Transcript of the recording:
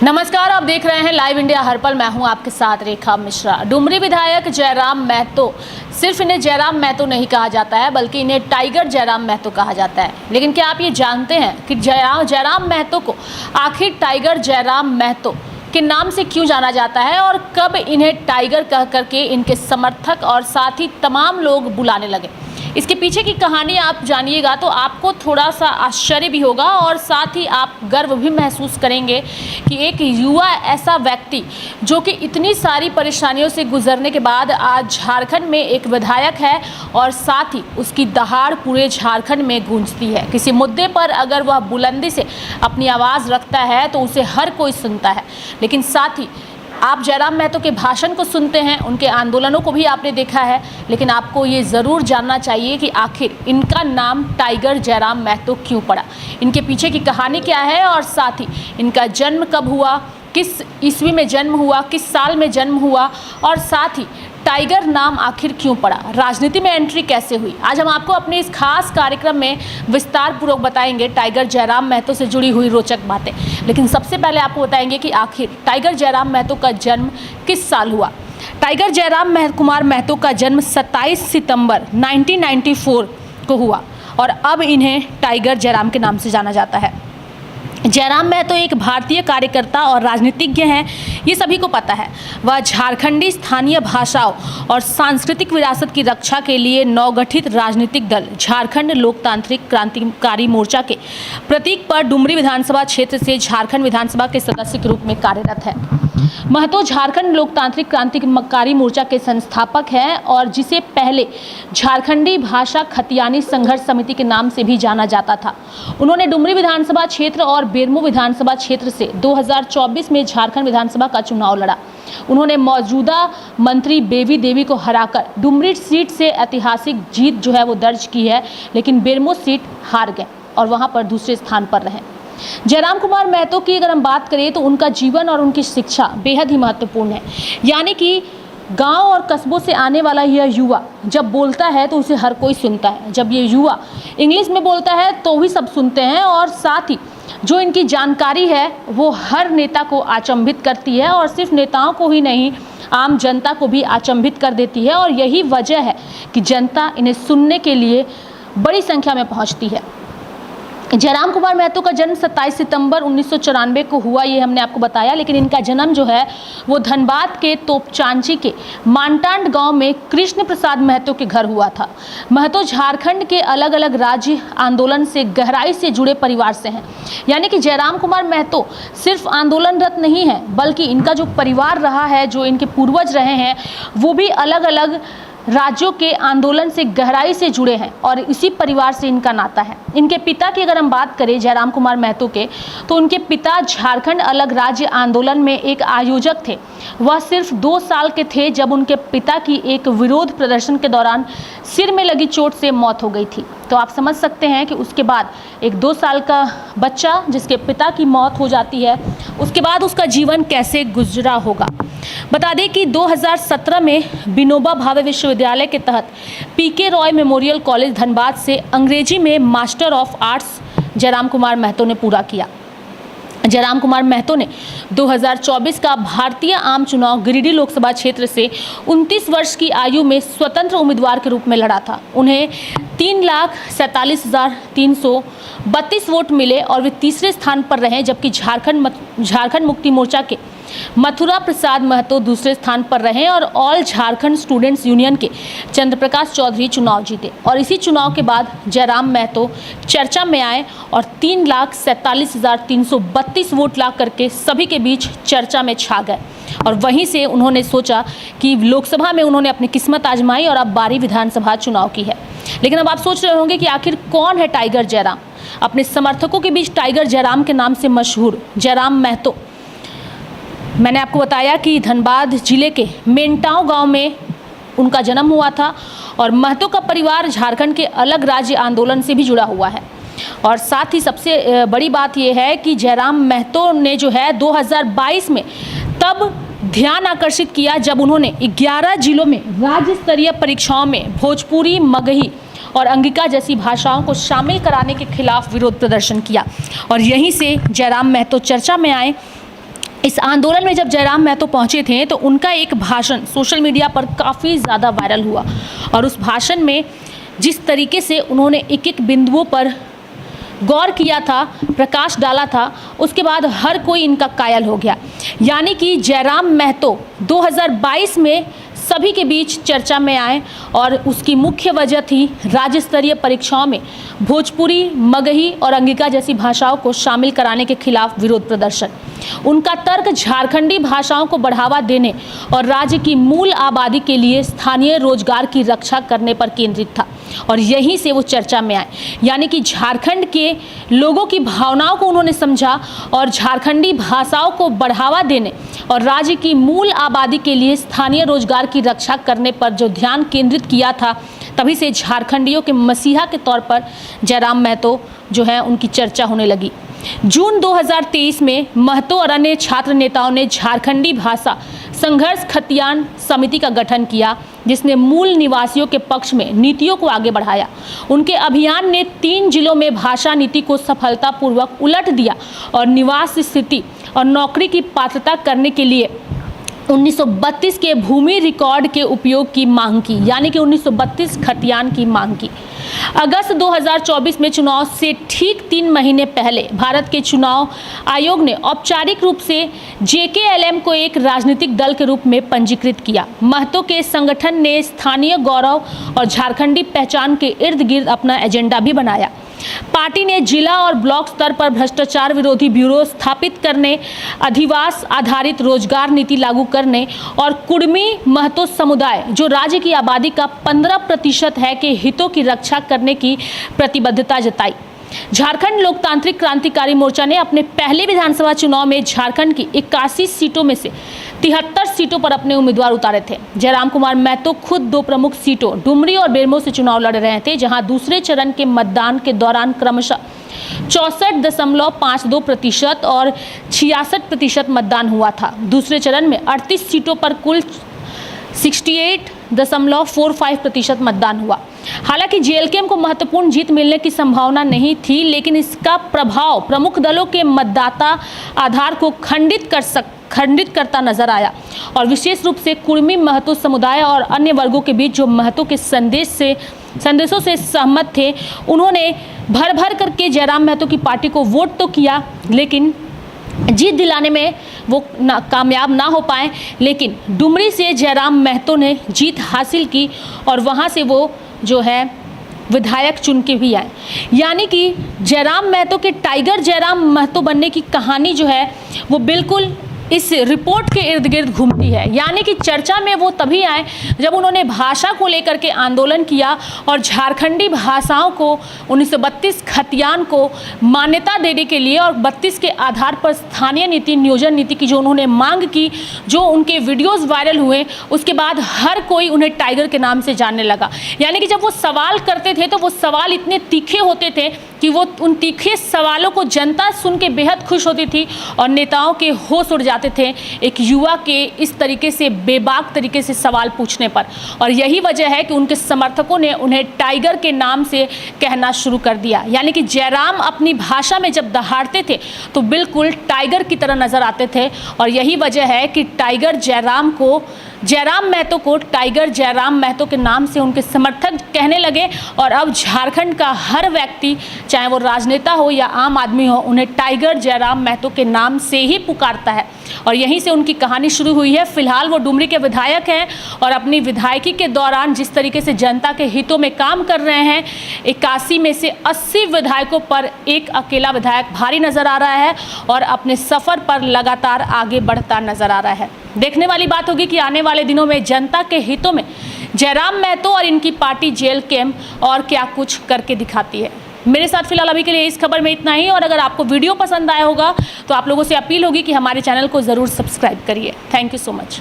नमस्कार, आप देख रहे हैं लाइव इंडिया हर पल। मैं हूं आपके साथ रेखा मिश्रा। डुमरी विधायक जयराम महतो, सिर्फ इन्हें जयराम महतो नहीं कहा जाता है बल्कि इन्हें टाइगर जयराम महतो कहा जाता है। लेकिन क्या आप ये जानते हैं कि जयराम महतो को आखिर टाइगर जयराम महतो के नाम से क्यों जाना जाता है और कब इन्हें टाइगर कह करके इनके समर्थक और साथ ही तमाम लोग बुलाने लगे? इसके पीछे की कहानी आप जानिएगा तो आपको थोड़ा सा आश्चर्य भी होगा और साथ ही आप गर्व भी महसूस करेंगे कि एक युवा ऐसा व्यक्ति जो कि इतनी सारी परेशानियों से गुजरने के बाद आज झारखंड में एक विधायक है और साथ ही उसकी दहाड़ पूरे झारखंड में गूंजती है। किसी मुद्दे पर अगर वह बुलंदी से अपनी आवाज़ रखता है तो उसे हर कोई सुनता है। लेकिन साथ ही आप जयराम महतो के भाषण को सुनते हैं, उनके आंदोलनों को भी आपने देखा है, लेकिन आपको ये ज़रूर जानना चाहिए कि आखिर इनका नाम टाइगर जयराम महतो क्यों पड़ा, इनके पीछे की कहानी क्या है और साथ ही इनका जन्म कब हुआ, किस ईस्वी में जन्म हुआ, किस साल में जन्म हुआ और साथ ही टाइगर नाम आखिर क्यों पड़ा, राजनीति में एंट्री कैसे हुई। आज हम आपको अपने इस खास कार्यक्रम में विस्तार पूर्वक बताएंगे टाइगर जयराम महतो से जुड़ी हुई रोचक बातें। लेकिन सबसे पहले आपको बताएंगे कि आखिर टाइगर जयराम महतो का जन्म किस साल हुआ। टाइगर जयराम कुमार महतो का जन्म 27 सितंबर 1994 को हुआ और अब इन्हें टाइगर जयराम के नाम से जाना जाता है। जयराम महतो एक भारतीय कार्यकर्ता और राजनीतिज्ञ हैं, ये सभी को पता है। वह झारखंडी स्थानीय भाषाओं और सांस्कृतिक विरासत की रक्षा के लिए नवगठित राजनीतिक दल झारखंड लोकतांत्रिक क्रांतिकारी मोर्चा के प्रतीक पर डुमरी विधानसभा क्षेत्र से झारखंड विधानसभा के सदस्य के रूप में कार्यरत है। महतो झारखंड लोकतांत्रिक क्रांतिकारी मोर्चा के संस्थापक हैं और जिसे पहले झारखंडी भाषा खतियानी संघर्ष समिति के नाम से भी जाना जाता था। उन्होंने डुमरी विधानसभा क्षेत्र और बेरमो विधानसभा क्षेत्र से 2024 में झारखंड विधानसभा का चुनाव लड़ा। उन्होंने मौजूदा मंत्री बेबी देवी को हराकर डुमरी सीट से ऐतिहासिक जीत जो है वो दर्ज की है, लेकिन बेरमो सीट हार गए और वहां पर दूसरे स्थान पर रहे। जयराम कुमार महतो की अगर हम बात करें तो उनका जीवन और उनकी शिक्षा बेहद ही महत्वपूर्ण है। यानी कि गांव और कस्बों से आने वाला यह युवा जब बोलता है तो उसे हर कोई सुनता है। जब ये युवा इंग्लिश में बोलता है तो भी सब सुनते हैं और साथ ही जो इनकी जानकारी है वो हर नेता को अचंभित करती है और सिर्फ नेताओं को ही नहीं, आम जनता को भी अचंभित कर देती है। और यही वजह है कि जनता इन्हें सुनने के लिए बड़ी संख्या में पहुंचती है। जयराम कुमार महतो का जन्म 27 सितंबर 1994 को हुआ, ये हमने आपको बताया। लेकिन इनका जन्म जो है वो धनबाद के तोपचांची के मानटांड गांव में कृष्ण प्रसाद महतो के घर हुआ था। महतो झारखंड के अलग अलग राज्य आंदोलन से गहराई से जुड़े परिवार से हैं। यानी कि जयराम कुमार महतो सिर्फ आंदोलनरत नहीं है बल्कि इनका जो परिवार रहा है, जो इनके पूर्वज रहे हैं, वो भी अलग अलग राज्यों के आंदोलन से गहराई से जुड़े हैं और इसी परिवार से इनका नाता है। इनके पिता की अगर हम बात करें जयराम कुमार महतो के, तो उनके पिता झारखंड अलग राज्य आंदोलन में एक आयोजक थे। वह सिर्फ 2 साल के थे जब उनके पिता की एक विरोध प्रदर्शन के दौरान सिर में लगी चोट से मौत हो गई थी। तो आप समझ सकते हैं कि उसके बाद एक 2 साल का बच्चा जिसके पिता की मौत हो जाती है, उसके बाद उसका जीवन कैसे गुजरा होगा। बता दें कि 2017 में विनोबा भावे विश्वविद्यालय के तहत PK Roy memorial college Dhanbad से अंग्रेजी में master of arts Jairam Kumar Mahato ने पूरा किया। जयराम कुमार महतो ने 2024 का भारतीय आम चुनाव गिरिडीह लोकसभा क्षेत्र से 29 वर्ष की आयु में स्वतंत्र उम्मीदवार के रूप में लड़ा था। उन्हें 3,47,332 वोट मिले और वे तीसरे स्थान पर रहे, जबकि झारखंड मुक्ति मोर्चा के मथुरा प्रसाद महतो दूसरे स्थान पर रहे और ऑल झारखंड स्टूडेंट्स यूनियन के चंद्रप्रकाश चौधरी चुनाव जीते। और इसी चुनाव के बाद जयराम महतो चर्चा में आए और 3,47,332 वोट ला करके सभी के बीच चर्चा में छा गए। और वहीं से उन्होंने सोचा कि लोकसभा में उन्होंने अपनी किस्मत आजमाई और अब बारी विधानसभा चुनाव की है। लेकिन अब आप सोच रहे होंगे कि आखिर कौन है टाइगर जयराम। अपने समर्थकों के बीच टाइगर जयराम के नाम से मशहूर जयराम महतो, मैंने आपको बताया कि धनबाद जिले के मेंटाओं गांव में उनका जन्म हुआ था और महतो का परिवार झारखंड के अलग राज्य आंदोलन से भी जुड़ा हुआ है। और साथ ही सबसे बड़ी बात यह है कि जयराम महतो ने जो है 2022 में तब ध्यान आकर्षित किया जब उन्होंने 11 जिलों में राज्य स्तरीय परीक्षाओं में भोजपुरी, मगही और अंगिका जैसी भाषाओं को शामिल कराने के खिलाफ विरोध प्रदर्शन किया और यहीं से जयराम महतो चर्चा में आए इस आंदोलन में जब जयराम महतो पहुंचे थे तो उनका एक भाषण सोशल मीडिया पर काफ़ी ज़्यादा वायरल हुआ और उस भाषण में जिस तरीके से उन्होंने एक एक बिंदुओं पर गौर किया था, प्रकाश डाला था, उसके बाद हर कोई इनका कायल हो गया। यानी कि जयराम महतो 2022 में सभी के बीच चर्चा में आए और उसकी मुख्य वजह थी राज्य स्तरीय परीक्षाओं में भोजपुरी, मगही और अंगिका जैसी भाषाओं को शामिल कराने के खिलाफ विरोध प्रदर्शन। उनका तर्क झारखंडी भाषाओं को बढ़ावा देने और राज्य की मूल आबादी के लिए स्थानीय रोजगार की रक्षा करने पर केंद्रित था और यहीं से वो चर्चा में आए। यानी कि झारखंड के लोगों की भावनाओं को उन्होंने समझा और झारखंडी भाषाओं को बढ़ावा देने और राज्य की मूल आबादी के लिए स्थानीय रोजगार की रक्षा करने पर जो ध्यान केंद्रित किया था, तभी से झारखंडियों के मसीहा के तौर पर जयराम महतो जो है उनकी चर्चा होने लगी। जून 2023 में महतो और अन्य छात्र नेताओं ने झारखंडी भाषा संघर्ष खतियान समिति का गठन किया, जिसने मूल निवासियों के पक्ष में नीतियों को आगे बढ़ाया। उनके अभियान ने 3 जिलों में भाषा नीति को सफलतापूर्वक उलट दिया और निवास स्थिति और नौकरी की पात्रता करने के लिए 1932 के भूमि रिकॉर्ड के उपयोग की मांग की, यानी कि 1932 खतियान की मांग की। अगस्त 2024 में चुनाव से ठीक 3 महीने पहले भारत के चुनाव आयोग ने औपचारिक रूप से JKLM को एक राजनीतिक दल के रूप में पंजीकृत किया। महतो के संगठन ने स्थानीय गौरव और झारखंडी पहचान के इर्द गिर्द अपना एजेंडा भी बनाया। पार्टी ने जिला और ब्लॉक स्तर पर भ्रष्टाचार विरोधी ब्यूरो स्थापित करने, अधिवास आधारित रोजगार नीति लागू करने और कुर्मी महतो समुदाय जो राज्य की आबादी का 15% है के हितों की रक्षा करने की प्रतिबद्धता जताई। झारखंड लोकतांत्रिक क्रांतिकारी मोर्चा ने अपने पहले विधानसभा चुनाव में झारखंड की 81 सीटों में से 73 सीटों पर अपने उम्मीदवार उतारे थे। जयराम कुमार महतो खुद 2 प्रमुख सीटों डुमरी और बेरमो से चुनाव लड़ रहे थे, जहां दूसरे चरण के मतदान के दौरान क्रमशः 64.52% और 66% मतदान हुआ था। दूसरे चरण में 38 सीटों पर कुल 68.45% मतदान हुआ। हालांकि JLKM को महत्वपूर्ण जीत मिलने की संभावना नहीं थी, लेकिन इसका प्रभाव प्रमुख दलों के मतदाता आधार को खंडित करता नजर आया और विशेष रूप से कुर्मी महतो समुदाय और अन्य वर्गों के बीच जो महतो के संदेशों से सहमत थे, उन्होंने भर करके जयराम महतो की पार्टी को वोट तो किया, लेकिन जीत दिलाने में वो कामयाब ना हो पाए। लेकिन डुमरी से जयराम महतो ने जीत हासिल की और वहाँ से वो जो है विधायक चुन के भी आए। यानी कि जयराम महतो के टाइगर जयराम महतो बनने की कहानी जो है वो बिल्कुल इस रिपोर्ट के इर्द गिर्द घूमती है। यानी कि चर्चा में वो तभी आए जब उन्होंने भाषा को लेकर के आंदोलन किया और झारखंडी भाषाओं को 1932 खतियान को मान्यता देने के लिए और 32 के आधार पर स्थानीय नीति नियोजन नीति की जो उन्होंने मांग की, जो उनके वीडियोस वायरल हुए, उसके बाद हर कोई उन्हें टाइगर के नाम से जानने लगा। यानी कि जब वो सवाल करते थे तो वो सवाल इतने तीखे होते थे कि वो उन तीखे सवालों को जनता सुन के बेहद खुश होती थी और नेताओं के होश उड़ जाते थे एक युवा के इस तरीके से बेबाक तरीके से सवाल पूछने पर। और यही वजह है कि उनके समर्थकों ने उन्हें टाइगर के नाम से कहना शुरू कर दिया। यानी कि जयराम अपनी भाषा में जब दहाड़ते थे तो बिल्कुल टाइगर की तरह नजर आते थे और यही वजह है कि जयराम महतो को टाइगर जयराम महतो के नाम से उनके समर्थक कहने लगे और अब झारखंड का हर व्यक्ति, चाहे वो राजनेता हो या आम आदमी हो, उन्हें टाइगर जयराम महतो के नाम से ही पुकारता है और यहीं से उनकी कहानी शुरू हुई है। फिलहाल वो डुमरी के विधायक हैं और अपनी विधायकी के दौरान जिस तरीके से जनता के हितों में काम कर रहे हैं, 81 में से 80 विधायकों पर एक अकेला विधायक भारी नजर आ रहा है और अपने सफर पर लगातार आगे बढ़ता नजर आ रहा है। देखने वाली बात होगी कि आने वाले दिनों में जनता के हितों में जयराम महतो और इनकी पार्टी JLKM और क्या कुछ करके दिखाती है। मेरे साथ फिलहाल अभी के लिए इस खबर में इतना ही और अगर आपको वीडियो पसंद आया होगा तो आप लोगों से अपील होगी कि हमारे चैनल को ज़रूर सब्सक्राइब करिए। Thank you so much.